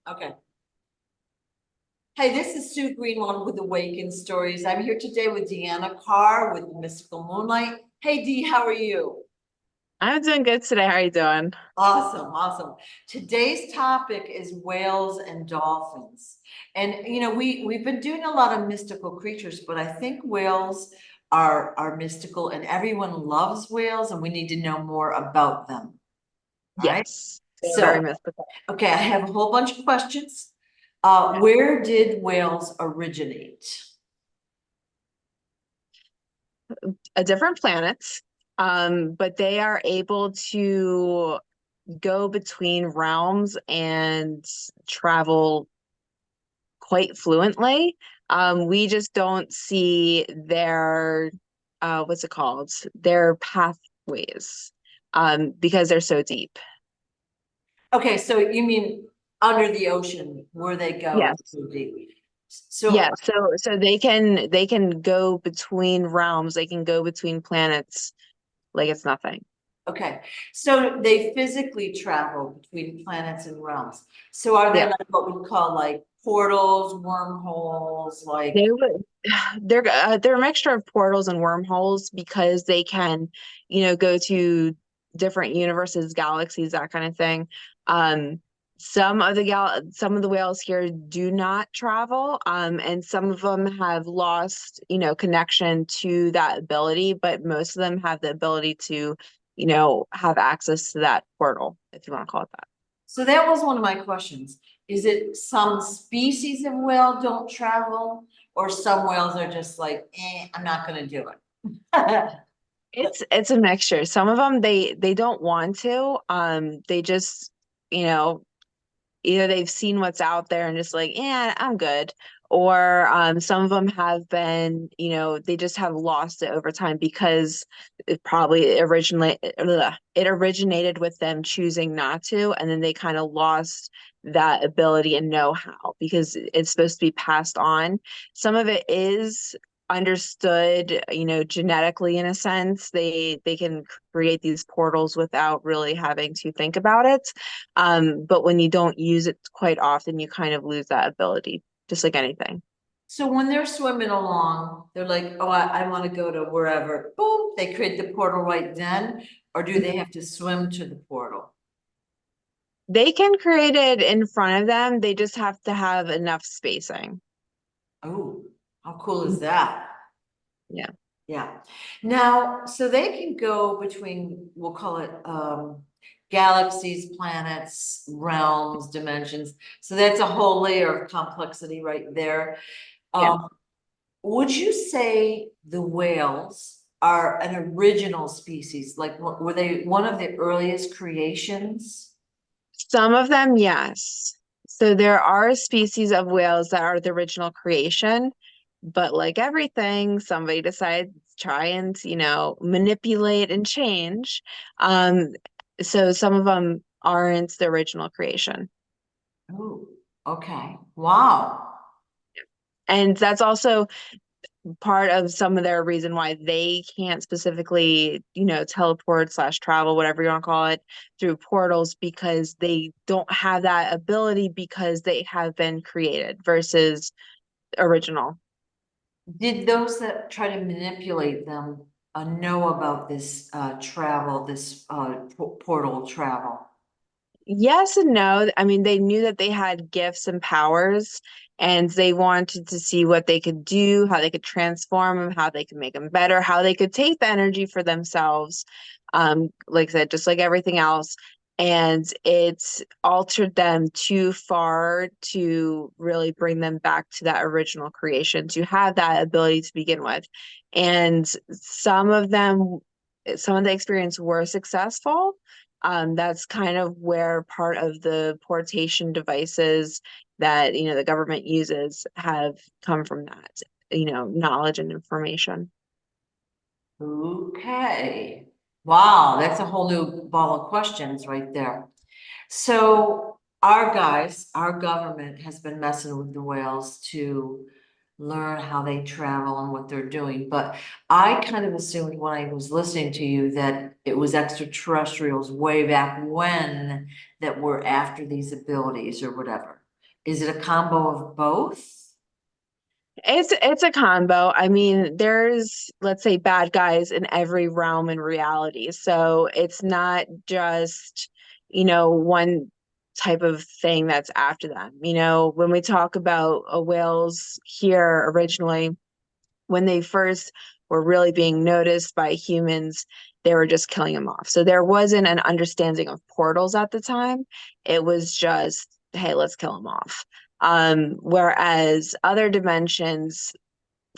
Okay. Hey, this is Sue Greenwald with Awakened Stories. I'm here today with Deanna Carr with Mystical Moonlight. Hey, Dee, how are you? I'm doing good today. How are you doing? Awesome, awesome. Today's topic is whales and dolphins. And we've been doing a lot of mystical creatures, but I think whales are mystical and everyone loves whales and we need to know more about them. All right. Yes, they're very So, mystical. okay, I have a whole bunch of questions. Yeah. Where did whales originate? Different planets, but they are able to go between realms and travel quite fluently. We just don't see their what's it called? Their pathways, because they're so deep. Okay, so you mean under the ocean where they go Yes. so deep. So Yeah, so they can go between realms, they can go between planets like it's nothing. okay, so they physically travel between planets and realms. So are there Yeah. like what we call like portals, wormholes, like They would they're a mixture of portals and wormholes because they can, go to different universes, galaxies, that kind of thing. Um, some of the whales here do not travel, and some of them have lost, connection to that ability, but most of them have the ability to, have access to that portal, if you want to call it that. so that was one of my questions. Is it some species of whale don't travel, or some whales are just like, I'm not gonna do it? It's a mixture. Some of them they don't want to. They just, you know, either they've seen what's out there and just like, yeah, I'm good. Or some of them have been, they just have lost it over time because it originated with them choosing not to, and then they kind of lost that ability and know-how because it's supposed to be passed on. Some of it is understood, genetically in a sense. They can create these portals without really having to think about it. But when you don't use it quite often, you kind of lose that ability, just like anything. So when they're swimming along, they're like, oh, I want to go to wherever. Boom, they create the portal right then, or do they have to swim to the portal? They can create it in front of them. They just have to have enough spacing. Oh, how cool is that? Yeah. Yeah. Now, so they can go between, we'll call it galaxies, planets, realms, dimensions. So that's a whole layer of complexity right there. Yeah. Um, would you say the whales are an original species? Like, were they one of the earliest creations? Some of them, yes. So there are species of whales that are the original creation, but like everything, somebody decides to try and, manipulate and change. Um, so some of them aren't the original creation. Oh, okay. Wow. And that's also part of some of their reason why they can't specifically, teleport slash travel, whatever you want to call it, through portals because they don't have that ability because they have been created versus original. Did those that try to manipulate them know about this travel, this portal travel? Yes and no. I mean, they knew that they had gifts and powers, and they wanted to see what they could do, how they could transform them, how they could make them better, how they could take the energy for themselves. Like I said, just like everything else. And it's altered them too far to really bring them back to that original creation, to have that ability to begin with. And some of the experience were successful. That's kind of where part of the portation devices that, the government uses have come from that, knowledge and information. Okay. Wow, that's a whole new ball of questions right there. So our guys, our government has been messing with the whales to learn how they travel and what they're doing. But I kind of assumed when I was listening to you that it was extraterrestrials way back when that were after these abilities or whatever. Is it a combo of both? It's a combo. I mean, there's, let's say, bad guys in every realm in reality. So it's not just, one type of thing that's after them. When we talk about whales here originally, when they first were really being noticed by humans, they were just killing them off. So there wasn't an understanding of portals at the time. It was just, hey, let's kill them off. Whereas other dimensions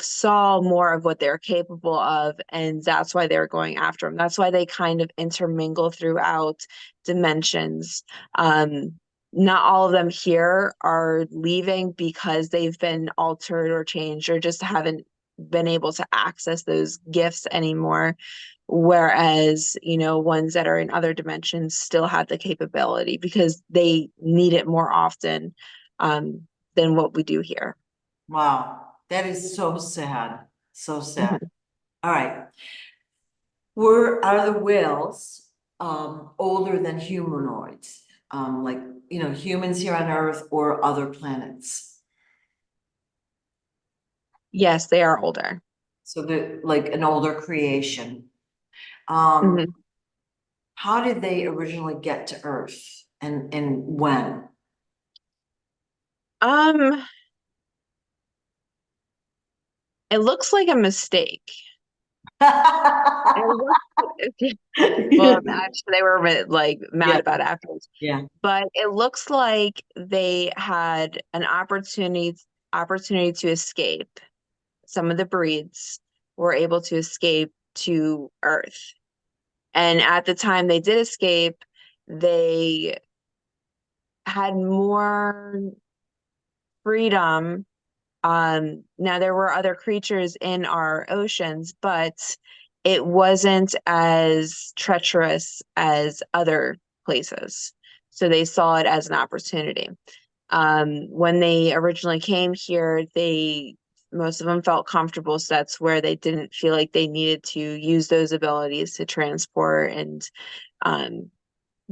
saw more of what they're capable of, and that's why they're going after them. That's why they kind of intermingle throughout dimensions. Not all of them here are leaving because they've been altered or changed or just haven't been able to access those gifts anymore. Whereas, ones that are in other dimensions still have the capability because they need it more often than what we do here. Wow, that is so sad. So sad. Mhm. All right. Are the whales older than humanoids? Like, humans here on Earth or other planets? Yes, they are older. So they're like an older creation. Um, Mhm. how did they originally get to Earth and when? Um, it looks like a mistake. It looks, well, actually, they were a bit, like Yeah, mad about it afterwards, yeah. but it looks like they had an opportunity to escape. Some of the breeds were able to escape to Earth, and at the time they did escape, they had more freedom. Now there were other creatures in our oceans, but it wasn't as treacherous as other places. So they saw it as an opportunity. When they originally came here, most of them felt comfortable, so that's where they didn't feel like they needed to use those abilities to transport and um,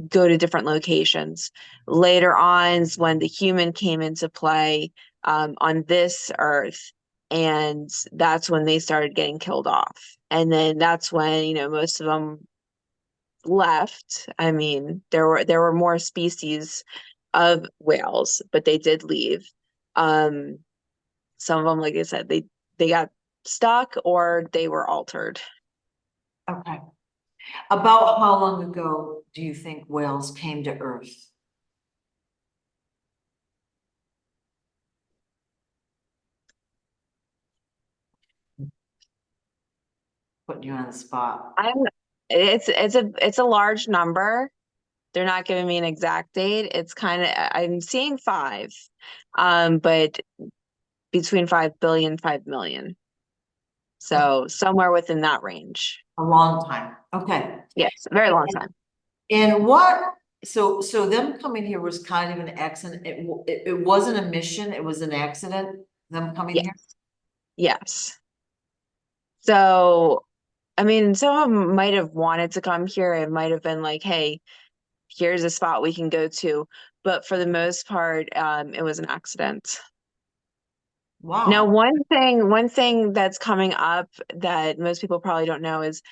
go to different locations. Later on is when the human came into play on this earth, and that's when they started getting killed off. And then that's when, most of them left. I mean, there were more species of whales, but they did leave. Um, some of them, like I said, they got stuck or they were altered. Okay. About how long ago do you think whales came to Earth? Putting you on the spot. I'm it's a large number. They're not giving me an exact date. It's kind of, I'm seeing five, but between 5 billion, 5 million. So somewhere within that range. A long time. Okay. Yes, a very long time. And what, so them coming here was kind of an accident. It wasn't a mission, it was an accident, them coming here? Yes, yes. So, I mean, some of them might have wanted to come here. It might have been like, hey, here's a spot we can go to. But for the most part, it was an accident. Now, Wow. one thing that's coming up that most people probably don't know is,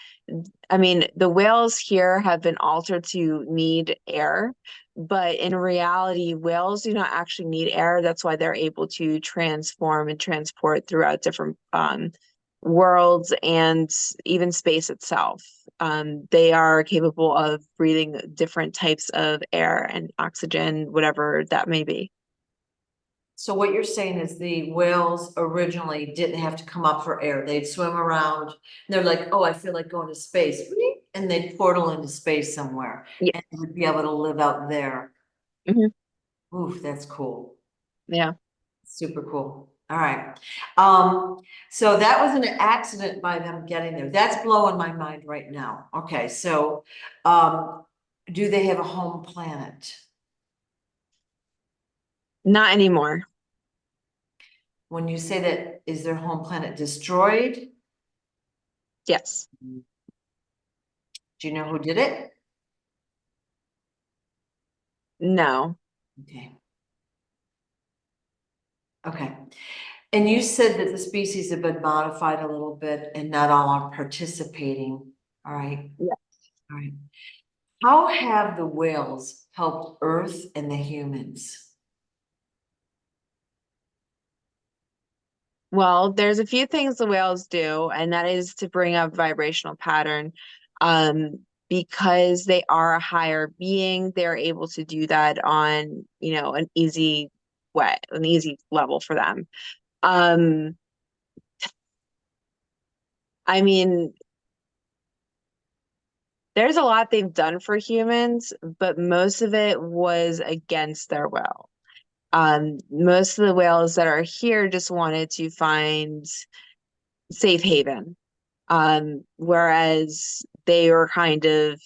I mean, the whales here have been altered to need air, but in reality, whales do not actually need air. That's why they're able to transform and transport throughout different worlds and even space itself. They are capable of breathing different types of air and oxygen, whatever that may be. So what you're saying is the whales originally didn't have to come up for air. They'd swim around. And they're like, oh, I feel like going to space. And they'd portal into space somewhere Yeah. and would be able to live out there. Mhm. Oof, that's cool. Yeah. Super cool. All right. So that was an accident by them getting there. That's blowing my mind right now. Okay, so do they have a home planet? Not anymore. When you say that, is their home planet destroyed? Yes. Do you know who did it? No. Okay. Okay. And you said that the species have been modified a little bit and not all are participating. All right. Yeah. All right. How have the whales helped Earth and the humans? Well, there's a few things the whales do, and that is to bring up vibrational pattern. Because they are a higher being, they're able to do that on, an easy way, an easy level for them. Um, I mean, there's a lot they've done for humans, but most of it was against their will. Most of the whales that are here just wanted to find safe haven. Whereas they were kind of,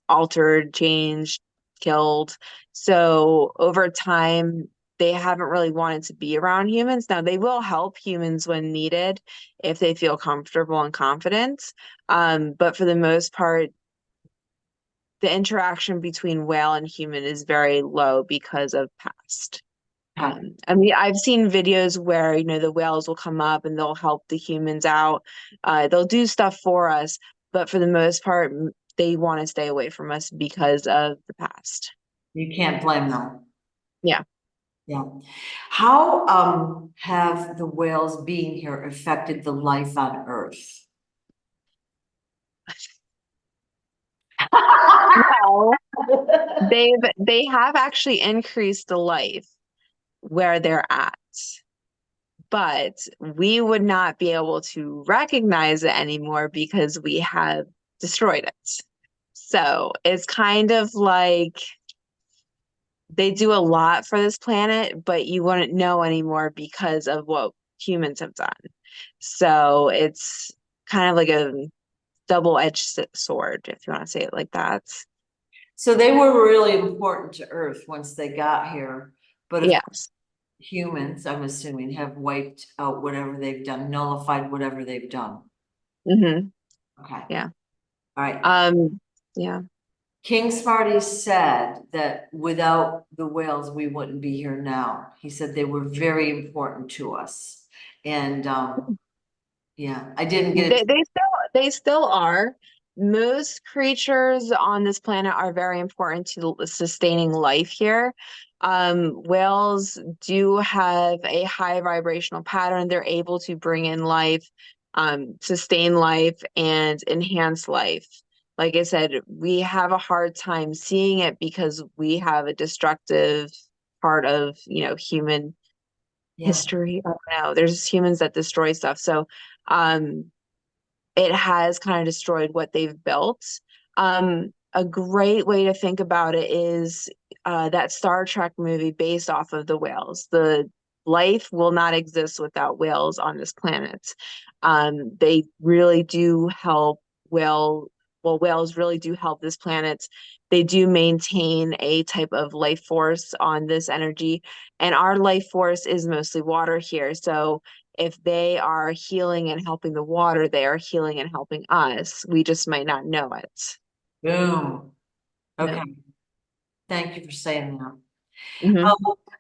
altered, changed, killed. So over time, they haven't really wanted to be around humans. Now, they will help humans when needed if they feel comfortable and confident. But for the most part, the interaction between whale and human is very low because of past. Okay. I mean, I've seen videos where, the whales will come up and they'll help the humans out. They'll do stuff for us, but for the most part, they want to stay away from us because of the past. You can't blame them. Yeah. Yeah. How have the whales being here affected the life on Earth? Well, they have actually increased the life where they're at, but we would not be able to recognize it anymore because we have destroyed it. So it's kind of like they do a lot for this planet, but you wouldn't know anymore because of what humans have done. So it's kind of like a double-edged sword, if you want to say it like that. So they were really important to Earth once they got here, but of Yes. humans, I'm assuming, have wiped out whatever they've done, nullified whatever they've done. Mm-hmm. Okay. Yeah. All right. Yeah. King Smarty said that without the whales, we wouldn't be here now. He said they were very important to us. And yeah, I didn't get it. They still are. Most creatures on this planet are very important to sustaining life here. Whales do have a high vibrational pattern. They're able to bring in life, sustain life, and enhance life. Like I said, we have a hard time seeing it because we have a destructive part of, human Yeah. history. I don't know. There's humans that destroy stuff. So, um, it has kind of destroyed what they've built. A great way to think about it is that Star Trek movie based off of the whales. The life will not exist without whales on this planet. They really do help whales really do help this planet. They do maintain a type of life force on this energy, and our life force is mostly water here. So if they are healing and helping the water, they are healing and helping us. We just might not know it. Boom. Yeah. Okay. Thank you for saying that. Hmm. Um,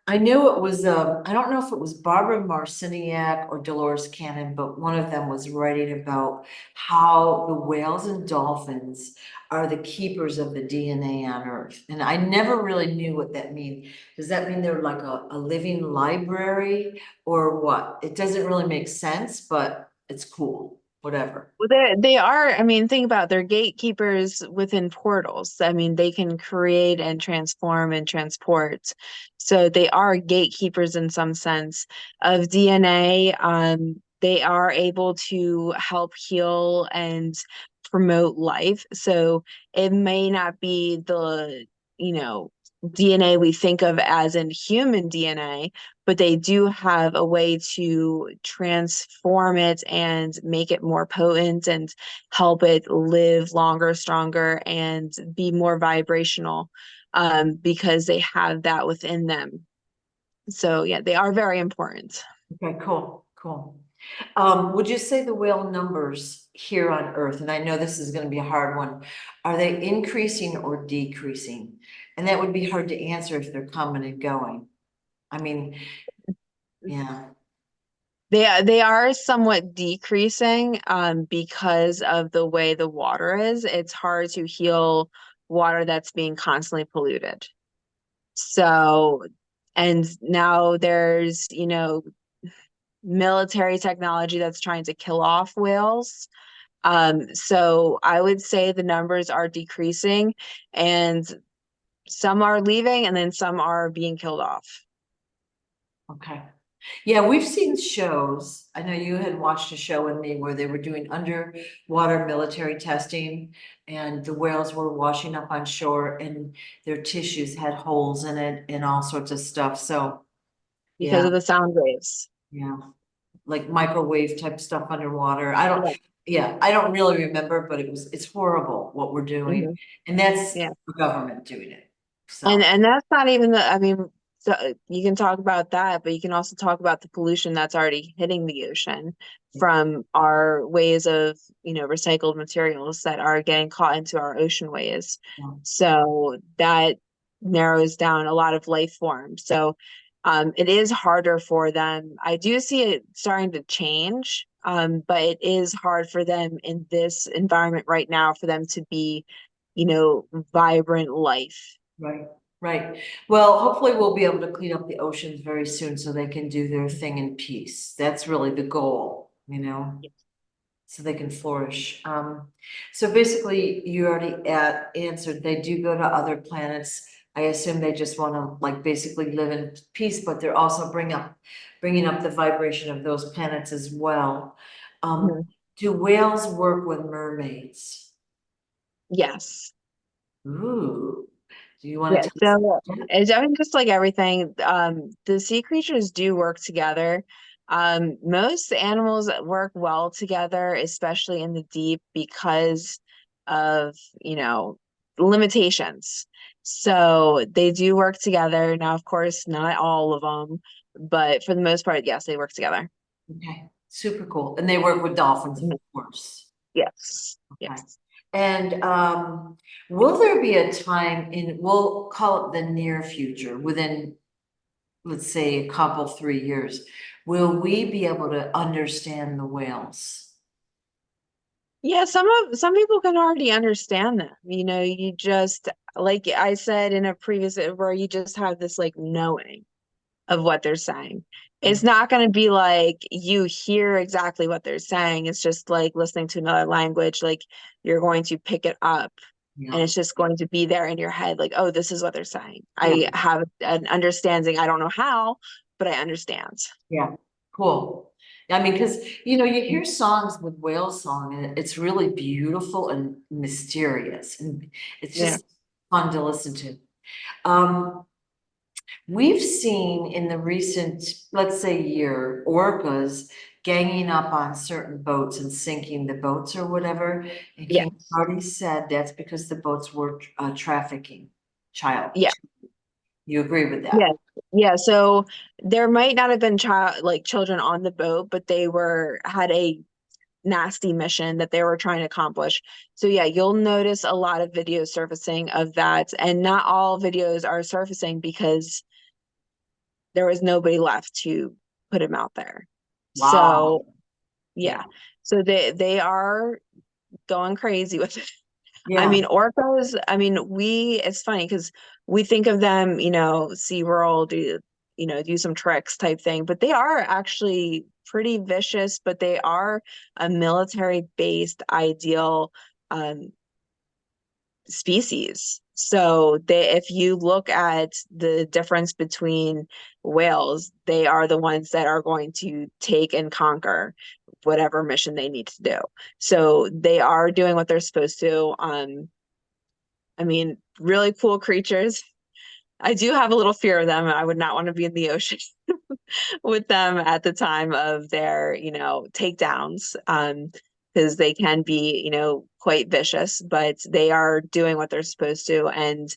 I knew it was, I don't know if it was Barbara Marciniak or Dolores Cannon, but one of them was writing about how the whales and dolphins are the keepers of the DNA on Earth. And I never really knew what that means. Does that mean they're like a living library or what? It doesn't really make sense, but it's cool, whatever. Well, they are, I mean, think about it, they're gatekeepers within portals. I mean, they can create and transform and transport. So they are gatekeepers in some sense of DNA. They are able to help heal and promote life. So it may not be the, you know, DNA we think of as in human DNA, but they do have a way to transform it and make it more potent and help it live longer, stronger, and be more vibrational, because they have that within them. So yeah, they are very important. Okay, cool, cool. Would you say the whale numbers here on Earth, and I know this is gonna be a hard one, are they increasing or decreasing? And that would be hard to answer if they're coming and going. I mean, Yeah, They are somewhat decreasing because of the way the water is. It's hard to heal water that's being constantly polluted. So, and now there's, military technology that's trying to kill off whales. So I would say the numbers are decreasing and some are leaving and then some are being killed off. okay. Yeah, we've seen shows. I know you had watched a show with me where they were doing underwater military testing and the whales were washing up on shore and their tissues had holes in it and all sorts of stuff. So, Because yeah, of the sound waves. yeah, like microwave type stuff underwater. I don't, Yeah. yeah, I don't really remember, but it's horrible what we're doing. Hmm. And that's Yeah. the government doing it. And So, and that's not even the, I mean, so you can talk about that, but you can also talk about the pollution that's already hitting the ocean from our ways of, recycled materials that are getting caught into our ocean ways. yeah, So that narrows down a lot of life forms. So it is harder for them. I do see it starting to change, but it is hard for them in this environment right now for them to be, vibrant life. right, right. Well, hopefully we'll be able to clean up the oceans very soon so they can do their thing in peace. That's really the goal, so they can flourish. So basically you already answered, they do go to other planets. I assume they just want to like basically live in peace, but they're also bringing up the vibration of those planets as well. Um, Mhm. do whales work with mermaids? Yes. Ooh, do you want Yeah. to tell us So about that? I mean, just like everything, the sea creatures do work together. Most animals work well together, especially in the deep, because of, limitations. So they do work together. Now, of course, not all of them, but for the most part, yes, they work together. Okay, super cool. And they work with dolphins, of Mhm. course. Yes. Okay. Yes. And will there be a time we'll call it the near future, within, let's say, a couple, 3 years, will we be able to understand the whales? Yeah, some people can already understand them. You just like I said in a previous where you just have this like knowing of what they're saying. It's not going to be like you hear exactly what they're saying. It's just like listening to another language. Like you're going to pick it up and Yeah, it's just going to be there in your head. Like, oh, this is what they're saying. yeah, I have an understanding. I don't know how, but I understand. yeah, cool. I mean, because you hear songs with whale song and it's really beautiful and mysterious, and it's Yeah. just fun to listen to. Um, We've seen in the recent, let's say, year, orcas ganging up on certain boats and sinking the boats or whatever. And King Yes. Smarty said that's because the boats were trafficking child. Yeah. You agree with Yeah. that? Yeah. So there might not have been children on the boat, but they had a nasty mission that they were trying to accomplish. So yeah, you'll notice a lot of videos surfacing of that. And not all videos are surfacing because there was nobody left to put him out there. Wow. So yeah. Yeah. So they are going crazy with it. I Yeah. mean, orcas, I mean, it's funny because we think of them, SeaWorld, do some tricks type thing, but they are actually pretty vicious, but they are a military-based ideal um, species. So if you look at the difference between whales, they are the ones that are going to take and conquer whatever mission they need to do. So they are doing what they're supposed to. I mean, really cool creatures. I do have a little fear of them. I would not want to be in the ocean with them at the time of their, takedowns, because they can be, quite vicious, but they are doing what they're supposed to. And,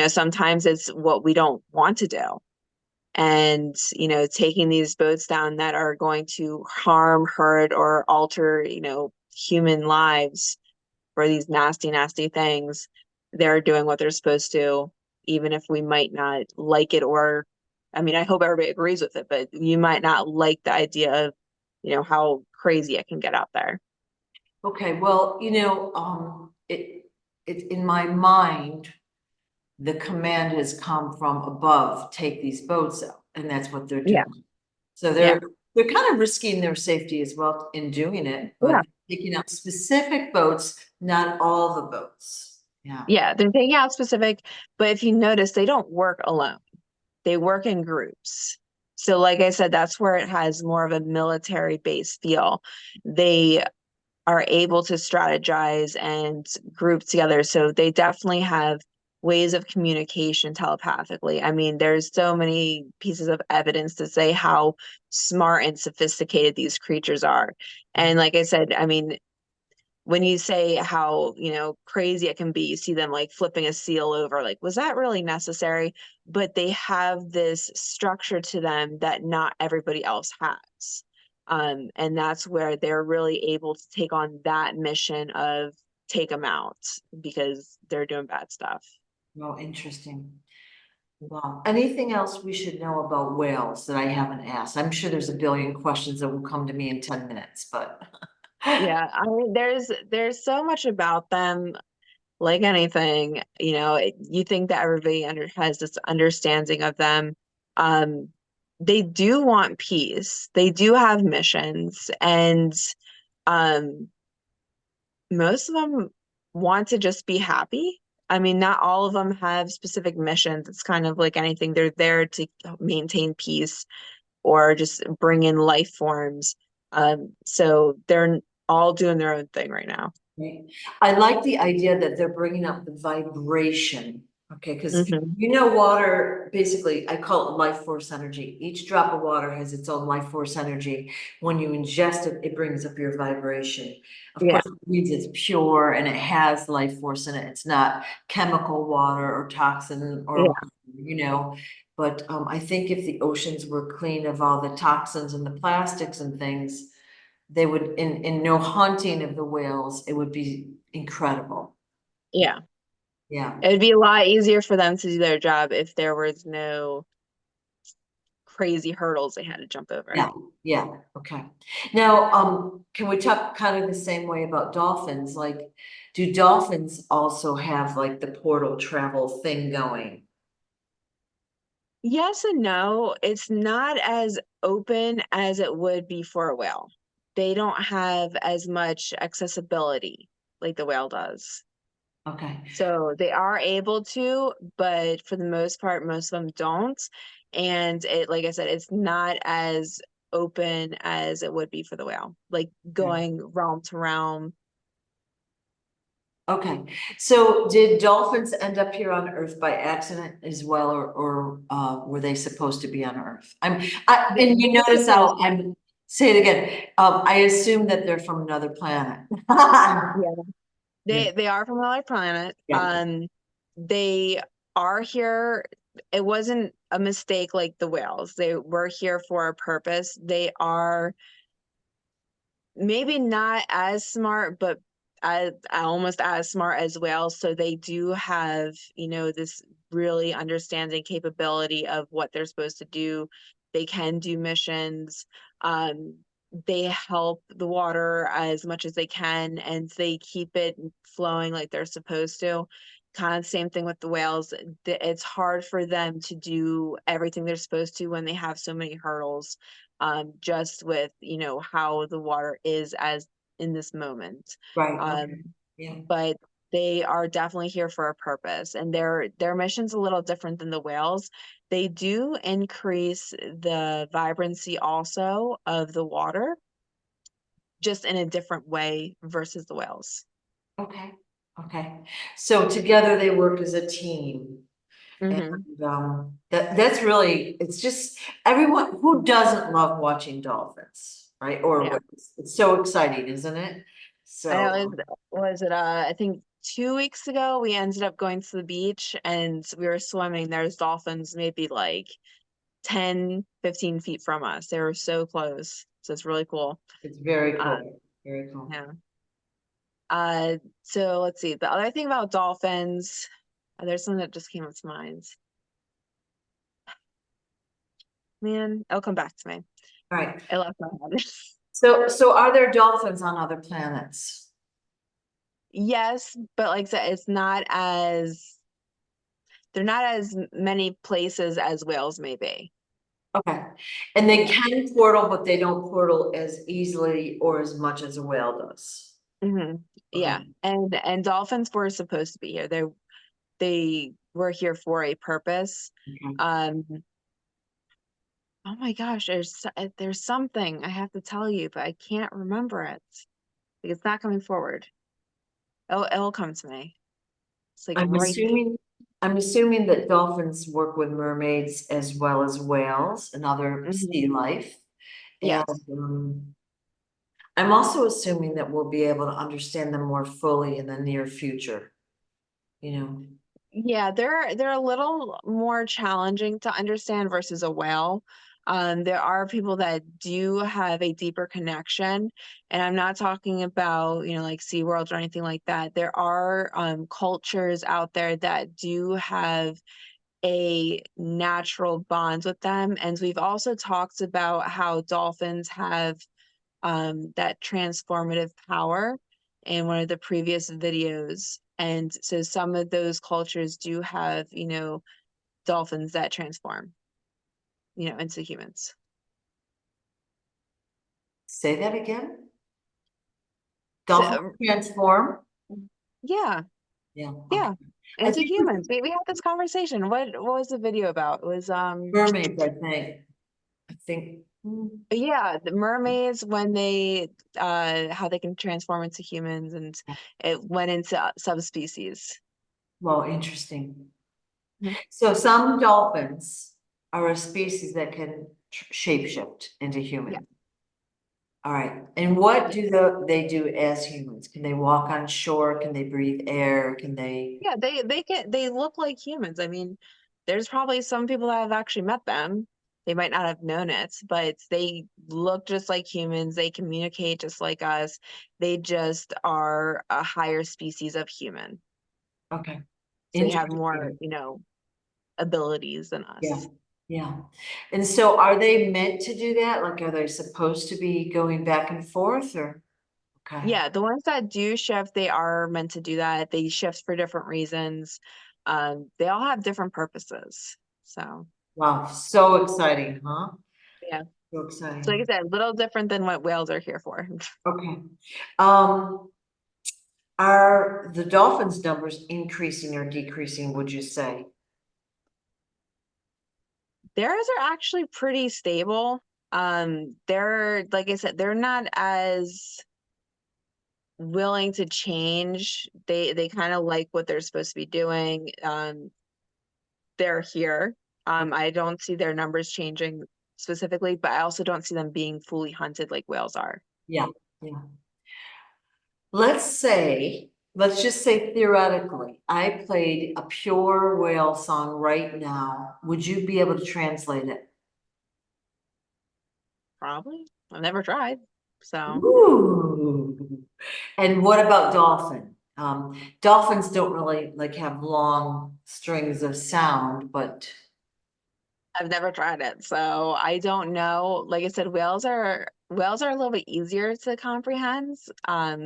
sometimes it's what we don't want to do. And, taking these boats down that are going to harm, hurt, or alter, human lives for these nasty, nasty things, they're doing what they're supposed to, even if we might not like it or I mean, I hope everybody agrees with it, but you might not like the idea of, how crazy it can get out there. Okay, well, in my mind, the command has come from above, take these boats out, and that's what they're Yeah. doing. So Yeah. they're kind of risking their safety as well in doing it, Yeah. but taking out specific boats, not all the boats. Yeah. Yeah. They're taking out specific, but if you notice, they don't work alone. They work in groups. So, like I said, that's where it has more of a military based feel. They are able to strategize and group together. So they definitely have ways of communication telepathically. I mean, there's so many pieces of evidence to say how smart and sophisticated these creatures are. And like I said, I mean, when you say how, crazy it can be, you see them like flipping a seal over, like, was that really necessary? But they have this structure to them that not everybody else has. And that's where they're really able to take on that mission of take them out because they're doing bad stuff. Oh, interesting. Wow. Anything else we should know about whales that I haven't asked? I'm sure there's a billion questions that will come to me in 10 minutes, but. Yeah, I mean, there's so much about them. Like anything, you think that everybody has this understanding of them. Um, they do want peace. They do have missions, and um, most of them want to just be happy. I mean, not all of them have specific missions. It's kind of like anything. They're there to maintain peace or just bring in life forms. So they're all doing their own thing right now. Right. I like the idea that they're bringing up the vibration. Okay, because Hmm. water, basically, I call it life force energy. Each drop of water has its own life force energy. When you ingest it, it brings up your vibration. Of Yeah, course, it means it's pure and it has life force in it. It's not chemical water or toxin or, yeah, you know. But I think if the oceans were clean of all the toxins and the plastics and things, they would, in no hunting of the whales, it would be incredible. yeah. Yeah, It would be a lot easier for them to do their job if there was no crazy hurdles they had to jump over. yeah, yeah, okay. Now, can we talk kind of the same way about dolphins? Like, do dolphins also have like the portal travel thing going? Yes and no. It's not as open as it would be for a whale. They don't have as much accessibility like the whale does. Okay, So they are able to, but for the most part, most of them don't. And like I said, it's not as open as it would be for the whale, like okay, going realm to realm. okay. So did dolphins end up here on Earth by accident as well, or were they supposed to be on Earth? And you They're notice how supposed, say it again. I assume that they're from another planet. yeah, Yeah, they are from another planet. yeah, They are here. It wasn't a mistake like the whales. They were here for a purpose. They are maybe not as smart, but almost as smart as whales. So they do have, this really understanding capability of what they're supposed to do. They can do missions. Um, they help the water as much as they can, and they keep it flowing like they're supposed to. Kind of same thing with the whales. It's hard for them to do everything they're supposed to when they have so many hurdles, just with how the water is as in this moment. right, okay, Um, yeah. but they are definitely here for a purpose, and their mission's a little different than the whales. They do increase the vibrancy also of the water, just in a different way versus the whales. Okay, okay. So together they work as a team. And Hmm. that's really, it's just everyone who doesn't love watching dolphins, right? Or Yeah. whales. It's so exciting, isn't it? I So know was it I think 2 weeks ago we ended up going to the beach and we were swimming. There's dolphins maybe like 10, 15 feet from us. They were so close. So it's really cool. it's very Um, cool. Very cool. yeah. So let's see. The other thing about dolphins, there's something that just came up to mind. Man, it'll come back to me. All right. It left my head. So are there dolphins on other planets? Yes, but like I said, they're not as many places as whales may be. Okay. And they Yeah. can portal, but they don't portal as easily or as much as a whale does. Hmm. Okay. Yeah. And dolphins were supposed to be here. They were here for a purpose. Okay. Um, oh my gosh, there's something I have to tell you, but I can't remember it. Like it's not coming forward. It'll come to me. It's like I'm right assuming, I'm assuming that dolphins work with mermaids as well as whales and other there. sea life. And Yes. I'm also assuming that we'll be able to understand them more fully in the near future, you know. Yeah, they're a little more challenging to understand versus a whale. There are people that do have a deeper connection, and I'm not talking about, like SeaWorld or anything like that. There are cultures out there that do have a natural bond with them. And we've also talked about how dolphins have that transformative power in one of the previous videos. And so some of those cultures do have, dolphins that transform, into humans. Say that again. Dolphins So, transform? yeah, Yeah, okay. yeah, I into think humans. We had this conversation. What was the video about? It was mermaids, I think. I think. yeah, the mermaids when they how they can transform into humans, and it went into subspecies. Well, interesting. Mhm. So some dolphins are a species that can shapeshift into Yeah. human. All right. And what do they do as humans? Can they walk on shore? Can they breathe air? Can they? Yeah, they look like humans. I mean, there's probably some people that have actually met them. They might not have known it, but they look just like humans. They communicate just like us. They just are a higher species of human. Okay. So they have more, Interesting. abilities than Yeah. us. Yeah. And so are they meant to do that? Like, are they supposed to be going back and forth or? Okay. Yeah, the ones that do shift, they are meant to do that. They shift for different reasons. They all have different purposes. So, Wow. So exciting, huh? yeah. So So like I exciting. said, a little different than what whales are here for. Okay. Um, are the dolphins numbers increasing or decreasing, would you say? Theirs are actually pretty stable. They're like I said, they're not as willing to change. They kind of like what they're supposed to be doing. They're here. I don't see their numbers changing specifically, but I also don't see them being fully hunted like whales are. Yeah, yeah. Let's just say theoretically, I played a pure whale song right now. Would you be able to translate it? Probably. I've never tried. So Ooh. And what about dolphin? Dolphins don't really like have long strings of sound, but I've never tried it. So I don't know. Like I said, whales are a little bit easier to comprehend.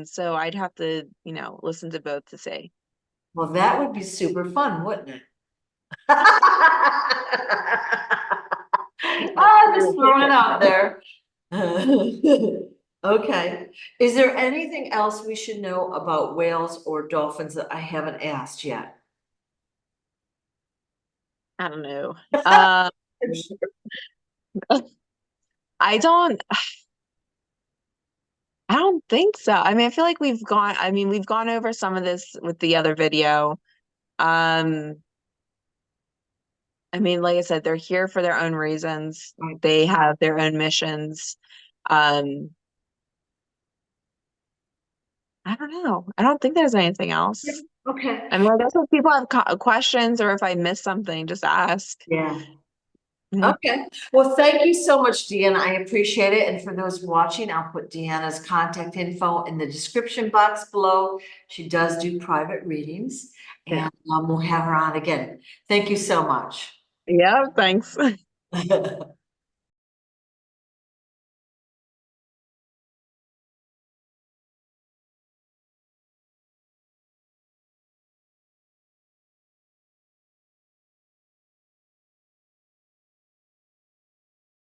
So I'd have to, listen to both to see. well, that would be super fun, wouldn't it? I'm just throwing it out there. Okay. Is there anything else we should know about whales or dolphins that I haven't asked yet? I don't know. Um, I don't I don't think so. I mean, we've gone over some of this with the other video. Um, I mean, like I said, they're here for their own reasons. Right. They have their own missions. Um, I don't know. I don't think there's anything Yeah. else. Okay. I mean, I guess if people have questions or if I missed something, just ask. Yeah. Mhm. Okay. Well, thank you so much, Deanna. I appreciate it. And for those watching, I'll put Deanna's contact info in the description box below. She does do private readings, Yeah. and we'll have her on again. Thank you so much. Yeah, thanks.